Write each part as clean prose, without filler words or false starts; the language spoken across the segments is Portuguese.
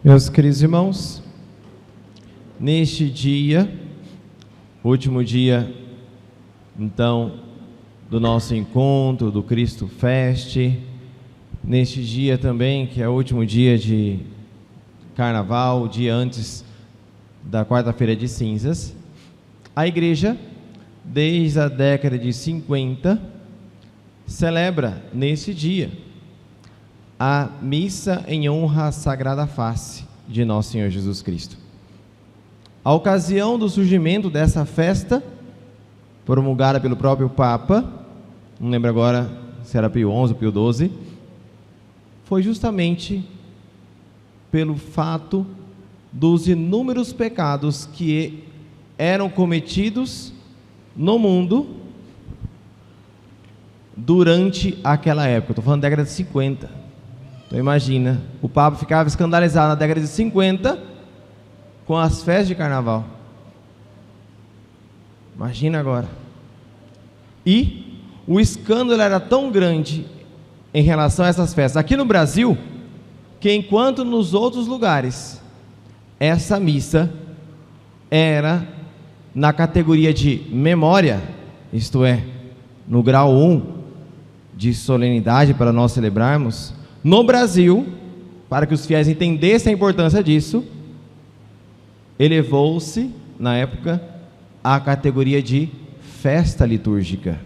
Meus queridos irmãos, neste dia, último dia, então, do nosso encontro, do Cristo Fest, neste dia também, que é o último dia de Carnaval, o dia antes da quarta-feira de cinzas, a igreja, desde a década de 50, celebra nesse dia a missa em honra à Sagrada Face de Nosso Senhor Jesus Cristo. A ocasião do surgimento dessa festa, promulgada pelo próprio Papa, não lembro agora se era Pio XI ou Pio XII, foi justamente pelo fato dos inúmeros pecados que eram cometidos no mundo durante aquela época. Estou falando da década de 50. Então imagina, o Papa ficava escandalizado na década de 50 com as festas de carnaval. Imagina agora. E o escândalo era tão grande em relação a essas festas aqui no Brasil, que enquanto nos outros lugares essa missa era na categoria de memória, isto é, no grau 1 de solenidade para nós celebrarmos, no Brasil, para que os fiéis entendessem a importância disso, elevou-se, na época, à categoria de festa litúrgica,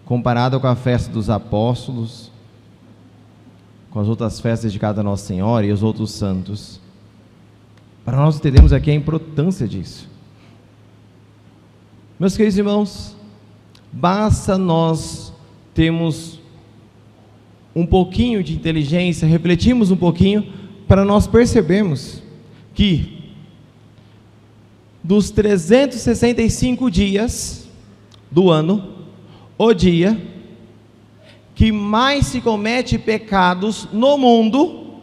comparada com a festa dos apóstolos, com as outras festas dedicadas a Nossa Senhora e os outros santos. Para nós entendermos aqui a importância disso. Meus queridos irmãos, basta nós termos um pouquinho de inteligência, refletirmos um pouquinho, para nós percebermos que dos 365 dias do ano, o dia que mais se comete pecados no mundo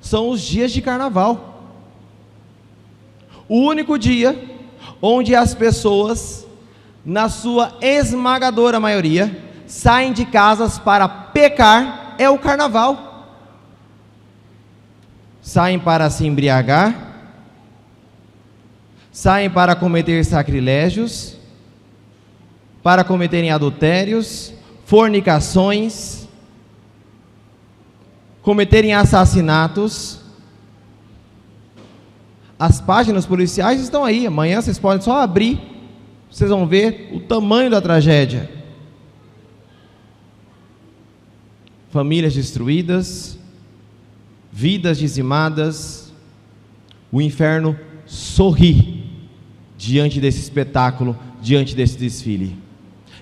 são os dias de carnaval. O único dia onde as pessoas, na sua esmagadora maioria, saem de casas para pecar é o carnaval. Saem para se embriagar, saem para cometer sacrilégios, para cometerem adultérios, fornicações, cometerem assassinatos. As páginas policiais estão aí, amanhã vocês podem só abrir, vocês vão ver o tamanho da tragédia. Famílias destruídas, vidas dizimadas. O inferno sorri diante desse espetáculo, diante desse desfile.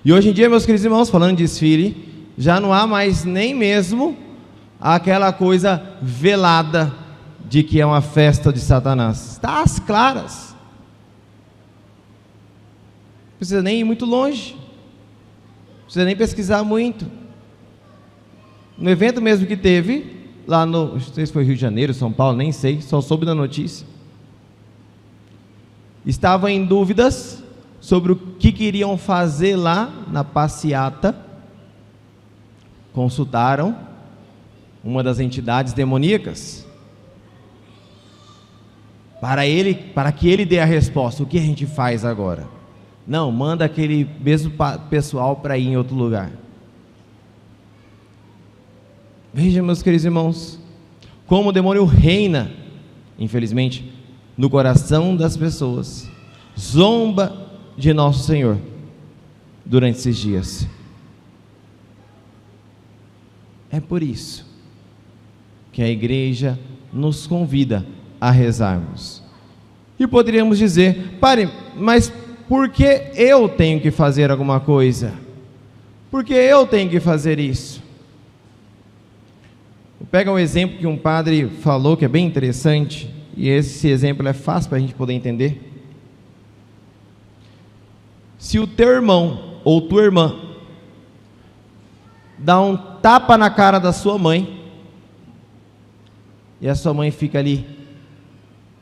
E hoje em dia, meus queridos irmãos, falando de desfile, já não há mais nem mesmo aquela coisa velada de que é uma festa de Satanás. Está às claras. Não precisa nem ir muito longe, não precisa nem pesquisar muito. No evento mesmo que teve, lá no, não sei se foi Rio de Janeiro, São Paulo, nem sei, só soube da notícia. Estavam em dúvidas sobre o que queriam fazer lá na passeata. Consultaram uma das entidades demoníacas para que ele dê a resposta. O que a gente faz agora? Não, manda aquele mesmo pessoal para ir em outro lugar. Veja, meus queridos irmãos, como o demônio reina, infelizmente, no coração das pessoas, zomba de Nosso Senhor durante esses dias. É por isso que a igreja nos convida a rezarmos. E poderíamos dizer: pare, mas por que eu tenho que fazer alguma coisa? Por que eu tenho que fazer isso? Pega um exemplo que um padre falou que é bem interessante, e esse exemplo é fácil para a gente poder entender. Se o teu irmão ou tua irmã dá um tapa na cara da sua mãe, e a sua mãe fica ali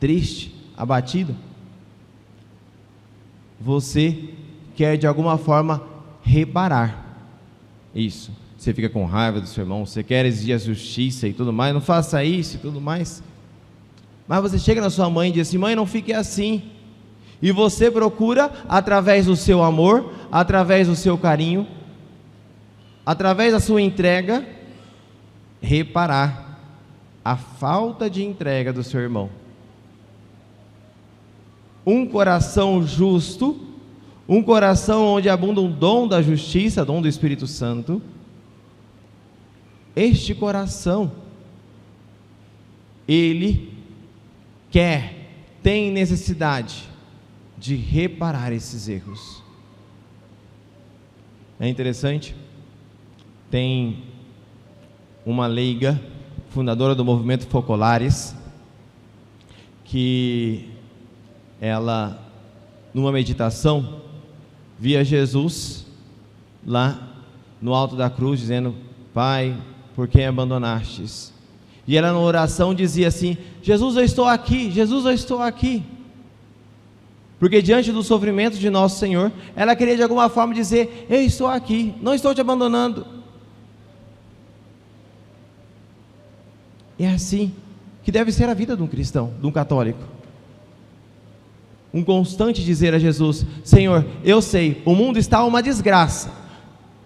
triste, abatida, você quer de alguma forma reparar isso. Você fica com raiva do seu irmão, você quer exigir a justiça e tudo mais, não faça isso e tudo mais. Mas você chega na sua mãe e diz assim: mãe, não fique assim. E você procura, através do seu amor, através do seu carinho, através da sua entrega, reparar a falta de entrega do seu irmão. Um coração justo, um coração onde abunda um dom da justiça, dom do Espírito Santo, este coração, ele tem necessidade de reparar esses erros. É interessante, tem uma leiga, fundadora do movimento Focolares, que ela, numa meditação, via Jesus lá no alto da cruz, dizendo: Pai, por que abandonastes? E ela, na oração, dizia assim: Jesus, eu estou aqui, Jesus, eu estou aqui. Porque diante do sofrimento de nosso Senhor, ela queria de alguma forma dizer: eu estou aqui, não estou te abandonando. É assim que deve ser a vida de um cristão, de um católico. Um constante dizer a Jesus: Senhor, eu sei, o mundo está uma desgraça.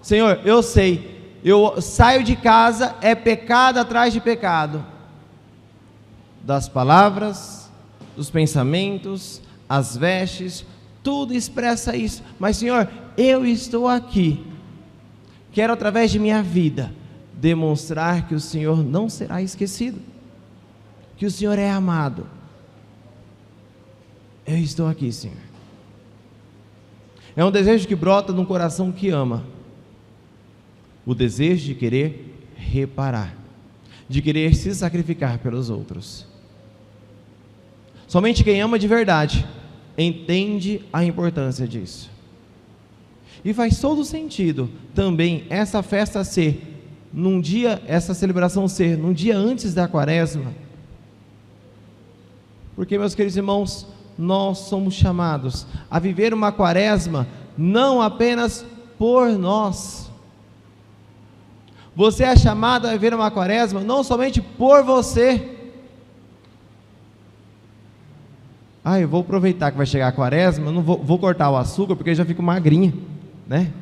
Senhor, eu sei, eu saio de casa, é pecado atrás de pecado. Das palavras, dos pensamentos, as vestes, tudo expressa isso. Mas Senhor, eu estou aqui. Quero, através de minha vida, demonstrar que o Senhor não será esquecido, que o Senhor é amado. Eu estou aqui, Senhor. É um desejo que brota de um coração que ama. O desejo de querer reparar, de querer se sacrificar pelos outros. Somente quem ama de verdade entende a importância disso. E faz todo sentido também essa festa ser num dia, essa celebração ser num dia antes da Quaresma. Porque, meus queridos irmãos, nós somos chamados a viver uma Quaresma não apenas por nós. Você é chamado a viver uma Quaresma não somente por você. Eu vou aproveitar que vai chegar a Quaresma, não vou cortar o açúcar porque eu já fico magrinha, né?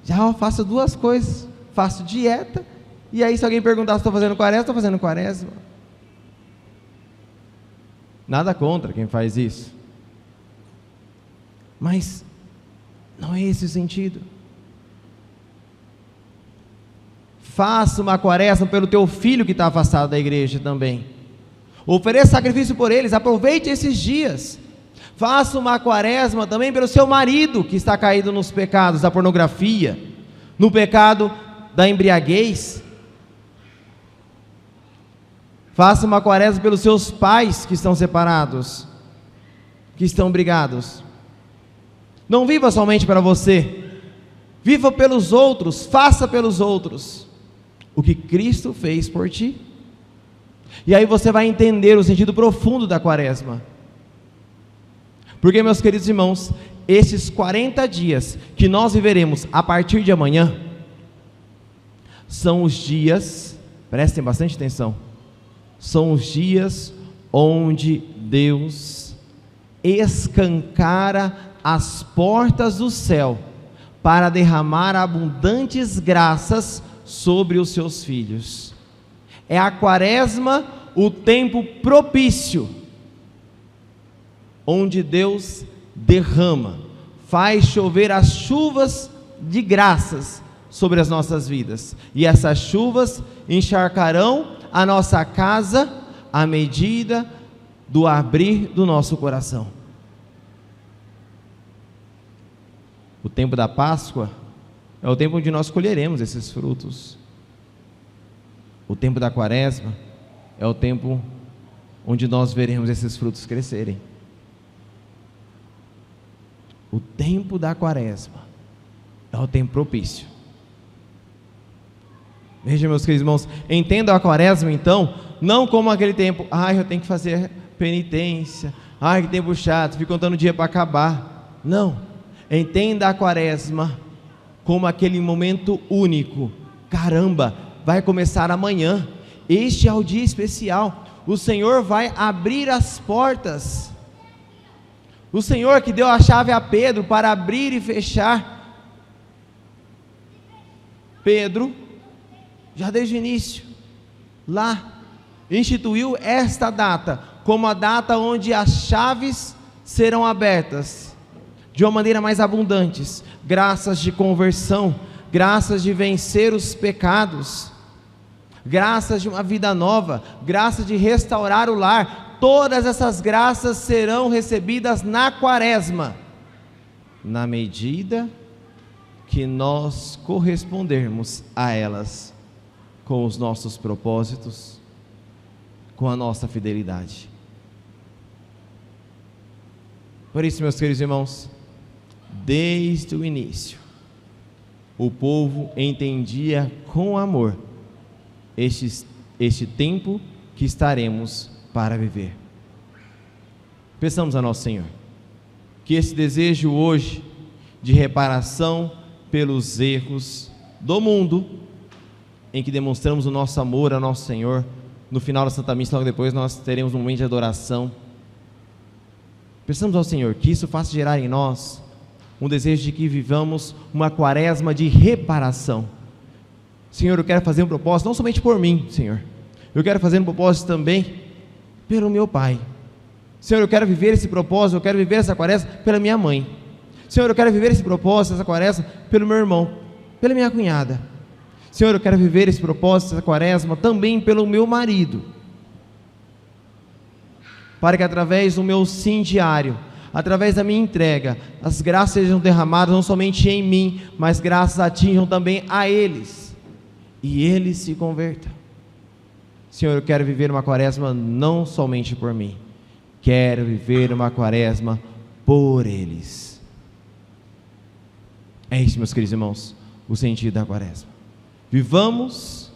Já faço duas coisas, faço dieta, e aí se alguém perguntar se estou fazendo Quaresma, estou fazendo Quaresma. Nada contra quem faz isso, mas não é esse o sentido. Faça uma Quaresma pelo teu filho que está afastado da igreja também. Ofereça sacrifício por eles, aproveite esses dias. Faça uma Quaresma também pelo seu marido que está caído nos pecados da pornografia, no pecado da embriaguez. Faça uma Quaresma pelos seus pais que estão separados, que estão brigados. Não viva somente para você, viva pelos outros, faça pelos outros o que Cristo fez por ti. E aí você vai entender o sentido profundo da Quaresma. Porque, meus queridos irmãos, esses 40 dias que nós viveremos a partir de amanhã, são os dias, prestem bastante atenção, são os dias onde Deus escancara as portas do céu para derramar abundantes graças sobre os seus filhos. É a Quaresma o tempo propício, onde Deus derrama, faz chover as chuvas de graças sobre as nossas vidas, e essas chuvas encharcarão a nossa casa à medida do abrir do nosso coração. O tempo da Páscoa é o tempo onde nós colheremos esses frutos. O tempo da Quaresma é o tempo onde nós veremos esses frutos crescerem. O tempo da Quaresma é o tempo propício. Veja, meus queridos irmãos, entenda a Quaresma então, não como aquele tempo, eu tenho que fazer penitência, que tempo chato, fico contando o dia para acabar. Não, entenda a Quaresma como aquele momento único. Caramba, vai começar amanhã, este é o dia especial, o Senhor vai abrir as portas. O Senhor que deu a chave a Pedro para abrir e fechar. Pedro, já desde o início, lá, instituiu esta data como a data onde as chaves serão abertas de uma maneira mais abundante, graças de conversão, graças de vencer os pecados, graças de uma vida nova, graças de restaurar o lar. Todas essas graças serão recebidas na quaresma, na medida que nós correspondermos a elas com os nossos propósitos, com a nossa fidelidade. Por isso, meus queridos irmãos, desde o início, o povo entendia com amor este tempo que estaremos para viver. Peçamos a nosso Senhor que esse desejo hoje de reparação pelos erros do mundo, em que demonstramos o nosso amor ao nosso Senhor, no final da Santa Missa, logo depois nós teremos um momento de adoração. Peçamos ao Senhor que isso faça gerar em nós um desejo de que vivamos uma quaresma de reparação. Senhor, eu quero fazer um propósito, não somente por mim, Senhor, eu quero fazer um propósito também pelo meu pai. Senhor, eu quero viver esse propósito, eu quero viver essa quaresma pela minha mãe. Senhor, eu quero viver esse propósito, essa quaresma pelo meu irmão, pela minha cunhada. Senhor, eu quero viver esse propósito, essa quaresma também pelo meu marido, para que através do meu sim diário, através da minha entrega, as graças sejam derramadas não somente em mim, mas graças atinjam também a eles, e eles se convertam. Senhor, eu quero viver uma quaresma não somente por mim, quero viver uma quaresma por eles. É isso, meus queridos irmãos, o sentido da quaresma. Vivamos,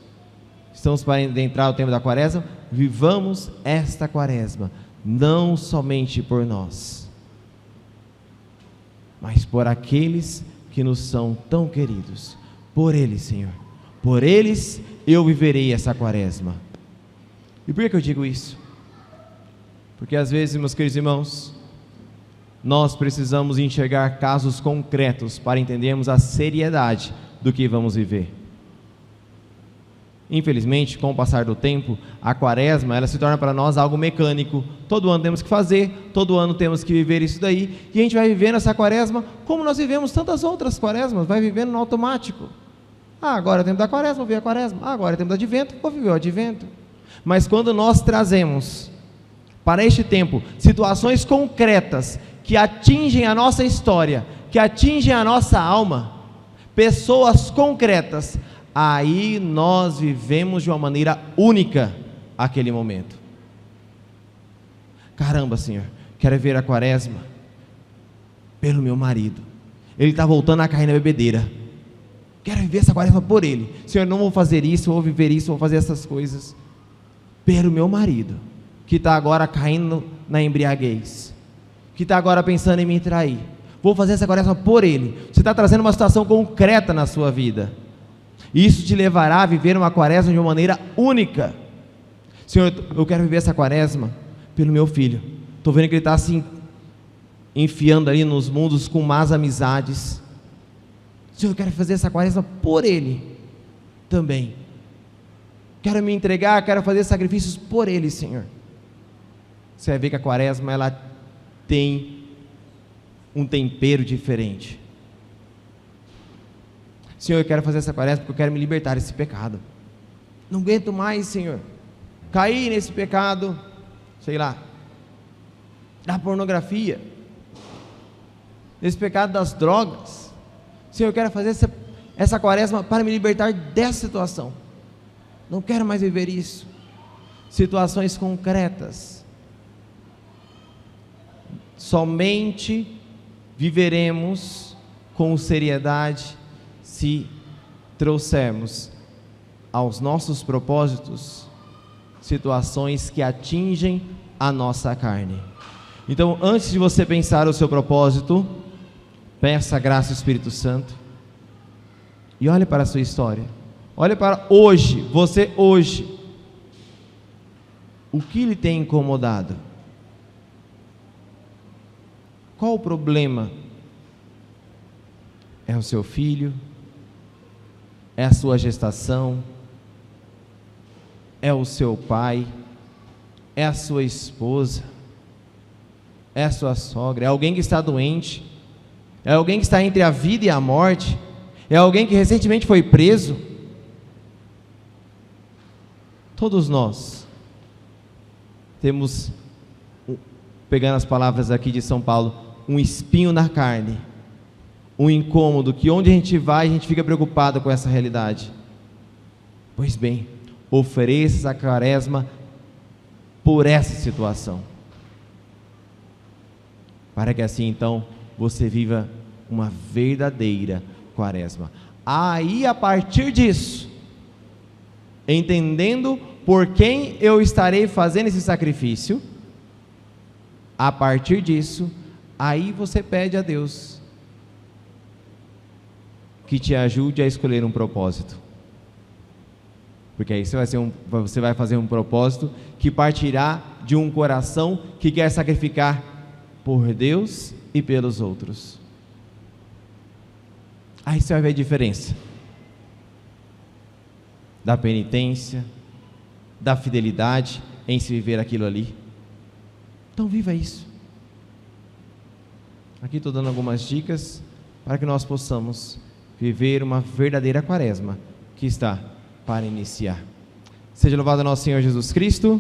estamos para entrar no tempo da quaresma, vivamos esta quaresma, não somente por nós, mas por aqueles que nos são tão queridos, por eles, Senhor, por eles eu viverei essa quaresma. E por que eu digo isso? Porque às vezes, meus queridos irmãos, nós precisamos enxergar casos concretos para entendermos a seriedade do que vamos viver. Infelizmente, com o passar do tempo, a quaresma, ela se torna para nós algo mecânico. Todo ano temos que fazer, todo ano temos que viver isso daí, e a gente vai vivendo essa quaresma como nós vivemos tantas outras quaresmas, vai vivendo no automático. Agora é tempo da quaresma, vou viver a quaresma. Agora é tempo do advento, vou viver o advento. Mas quando nós trazemos para este tempo situações concretas que atingem a nossa história, que atingem a nossa alma, pessoas concretas, aí nós vivemos de uma maneira única aquele momento. Caramba, Senhor, quero ver a quaresma pelo meu marido, ele está voltando a cair na bebedeira, quero viver essa quaresma por ele. Senhor, não vou fazer isso, vou viver isso, vou fazer essas coisas pelo meu marido, que está agora caindo na embriaguez, que está agora pensando em me trair. Vou fazer essa quaresma por ele. Você está trazendo uma situação concreta na sua vida. Isso te levará a viver uma quaresma de uma maneira única. Senhor, eu quero viver essa quaresma pelo meu filho. Estou vendo que ele está assim, enfiando ali nos mundos com más amizades. Senhor, eu quero fazer essa quaresma por ele também. Quero me entregar, quero fazer sacrifícios por ele, Senhor. Você vai ver que a quaresma, ela tem um tempero diferente. Senhor, eu quero fazer essa quaresma porque eu quero me libertar desse pecado. Não aguento mais, Senhor, cair nesse pecado, sei lá, da pornografia, nesse pecado das drogas. Senhor, eu quero fazer essa quaresma para me libertar dessa situação. Não quero mais viver isso. Situações concretas. Somente viveremos com seriedade se trouxermos aos nossos propósitos situações que atingem a nossa carne. Então, antes de você pensar o seu propósito, peça a graça do Espírito Santo e olhe para a sua história. Olhe para hoje, você hoje. O que lhe tem incomodado? Qual o problema? É o seu filho? É a sua gestação? É o seu pai? É a sua esposa? É a sua sogra? É alguém que está doente? É alguém que está entre a vida e a morte? É alguém que recentemente foi preso? Todos nós temos, pegando as palavras aqui de São Paulo, um espinho na carne, um incômodo, que onde a gente vai, a gente fica preocupado com essa realidade. Pois bem, ofereça essa quaresma por essa situação, para que assim então você viva uma verdadeira quaresma. Aí, a partir disso, entendendo por quem eu estarei fazendo esse sacrifício, a partir disso, aí você pede a Deus que te ajude a escolher um propósito, porque aí você vai fazer um propósito que partirá de um coração que quer sacrificar por Deus e pelos outros. Aí você vai ver a diferença da penitência, da fidelidade em se viver aquilo ali. Então viva isso. Aqui estou dando algumas dicas para que nós possamos viver uma verdadeira quaresma que está para iniciar. Seja louvado nosso Senhor Jesus Cristo.